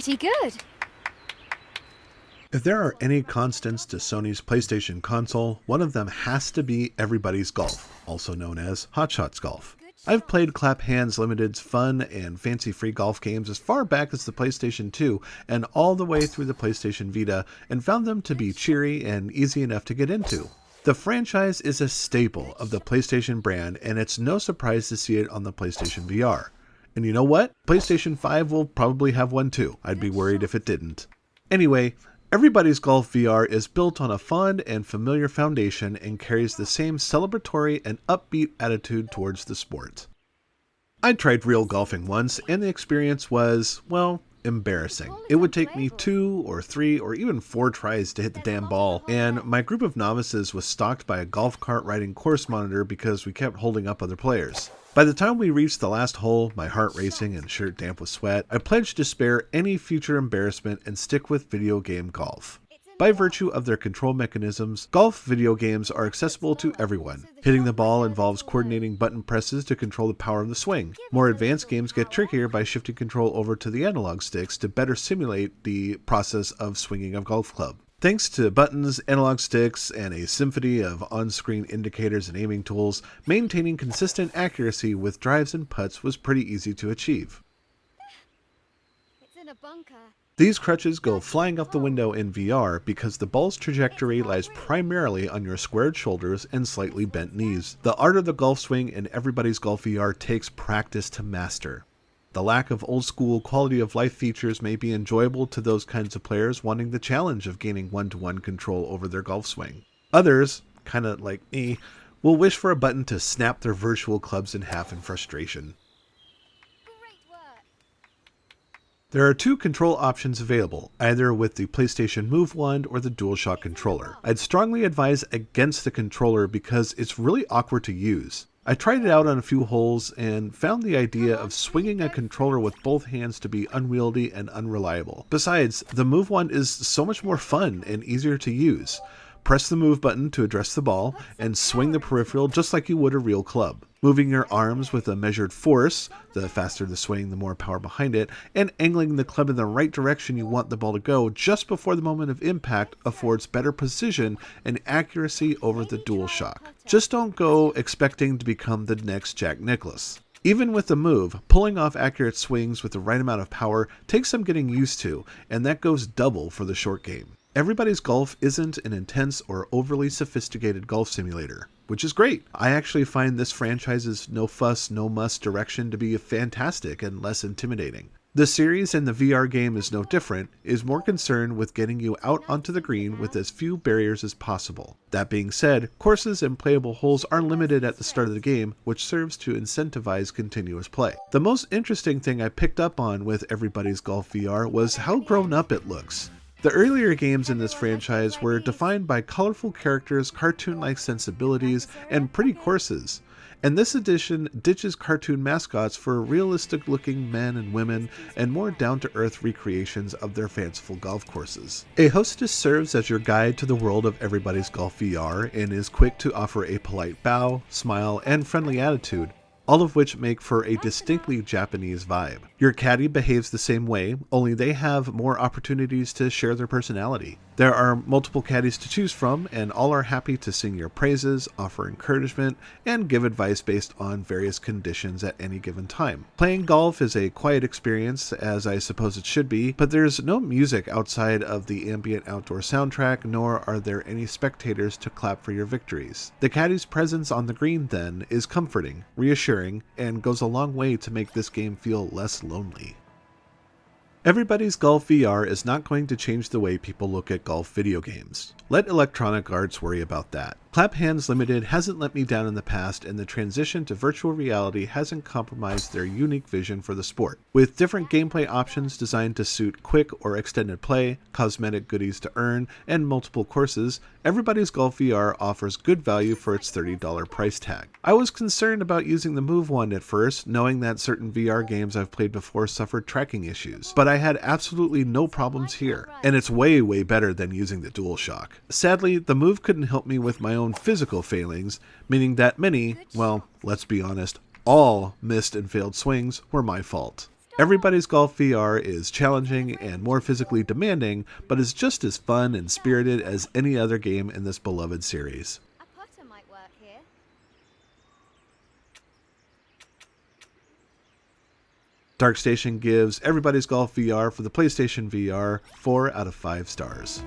pretty good. If there are any constants to Sony's PlayStation console, one of them has to be Everybody's Golf, also known as Hot Shots Golf. I've played Clap Hands Limited's fun and fancy-free golf games as far back as the PlayStation 2 and all the way through the PlayStation Vita, and found them to be cheery and easy enough to get into. The franchise is a staple of the PlayStation brand, and it's no surprise to see it on the PlayStation VR. And you know what? PlayStation 5 will probably have one too. I'd be worried if it didn't. Anyway, Everybody's Golf VR is built on a fond and familiar foundation and carries the same celebratory and upbeat attitude towards the sport. I tried real golfing once, and the experience was, well, embarrassing. It would take me 2 or 3 or even 4 tries to hit the damn ball, and my group of novices was stalked by a golf cart riding course monitor because we kept holding up other players. By the time we reached the last hole, my heart racing and shirt damp with sweat, I pledged to spare any future embarrassment and stick with video game golf. By virtue of their control mechanisms, golf video games are accessible to everyone. Hitting the ball involves coordinating button presses to control the power of the swing. More advanced games get trickier by shifting control over to the analog sticks to better simulate the process of swinging a golf club. Thanks to buttons, analog sticks, and a symphony of on-screen indicators and aiming tools, maintaining consistent accuracy with drives and putts was pretty easy to achieve. It's in a bunker. These crutches go flying out the window in VR because the ball's trajectory lies primarily on your squared shoulders and slightly bent knees. The art of the golf swing in Everybody's Golf VR takes practice to master. The lack of old-school quality-of-life features may be enjoyable to those kinds of players wanting the challenge of gaining one-to-one control over their golf swing. Others, kinda like me, will wish for a button to snap their virtual clubs in half in frustration. Great work. There are 2 control options available, either with the PlayStation Move Wand or the DualShock controller. I'd strongly advise against the controller because it's really awkward to use. I tried it out on a few holes and found the idea of swinging a controller with both hands to be unwieldy and unreliable. Besides, the Move Wand is so much more fun and easier to use. Press the move button to address the ball, and swing the peripheral just like you would a real club. Moving your arms with a measured force, the faster the swing the more power behind it, and angling the club in the right direction you want the ball to go just before the moment of impact affords better precision and accuracy over the DualShock. Just don't go expecting to become the next Jack Nicklaus. Even with the move, pulling off accurate swings with the right amount of power takes some getting used to, and that goes double for the short game. Everybody's Golf isn't an intense or overly sophisticated golf simulator, which is great. I actually find this franchise's no fuss, no muss direction to be fantastic and less intimidating. The series and the VR game is no different, is more concerned with getting you out onto the green with as few barriers as possible. That being said, courses and playable holes are limited at the start of the game, which serves to incentivize continuous play. The most interesting thing I picked up on with Everybody's Golf VR was how grown up it looks. The earlier games in this franchise were defined by colorful characters, cartoon-like sensibilities, and pretty courses. And this edition ditches cartoon mascots for realistic-looking men and women and more down-to-earth recreations of their fanciful golf courses. A hostess serves as your guide to the world of Everybody's Golf VR and is quick to offer a polite bow, smile, and friendly attitude, all of which make for a distinctly Japanese vibe. Your caddy behaves the same way, only they have more opportunities to share their personality. There are multiple caddies to choose from, and all are happy to sing your praises, offer encouragement, and give advice based on various conditions at any given time. Playing golf is a quiet experience, as I suppose it should be, but there's no music outside of the ambient outdoor soundtrack, nor are there any spectators to clap for your victories. The caddy's presence on the green, then, is comforting, reassuring, and goes a long way to make this game feel less lonely. Everybody's Golf VR is not going to change the way people look at golf video games. Let Electronic Arts worry about that. Clap Hands Limited hasn't let me down in the past, and the transition to virtual reality hasn't compromised their unique vision for the sport. With different gameplay options designed to suit quick or extended play, cosmetic goodies to earn, and multiple courses, Everybody's Golf VR offers good value for its $30 price tag. I was concerned about using the Move Wand at first, knowing that certain VR games I've played before suffered tracking issues, but I had absolutely no problems here, and it's way better than using the DualShock. Sadly, the Move couldn't help me with my own physical failings, meaning that many, well, let's be honest, all missed and failed swings were my fault. Everybody's Golf VR is challenging and more physically demanding, but is just as fun and spirited as any other game in this beloved series. A putter might work here. DarkStation gives Everybody's Golf VR for the PlayStation VR 4 out of 5 stars.